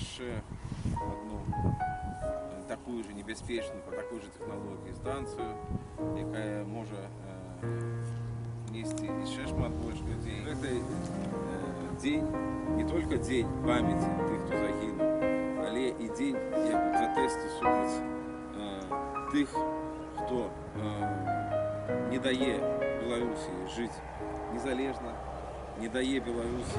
ще одну таку ж небезпечну, по такій же технології станцію, яка може нести ще шмат більше людей. Цей день не тільки день пам'яті тих, хто загинув, але і день протесту супроти тих, хто не дає Білорусі жити незалежно, не дає Білорусі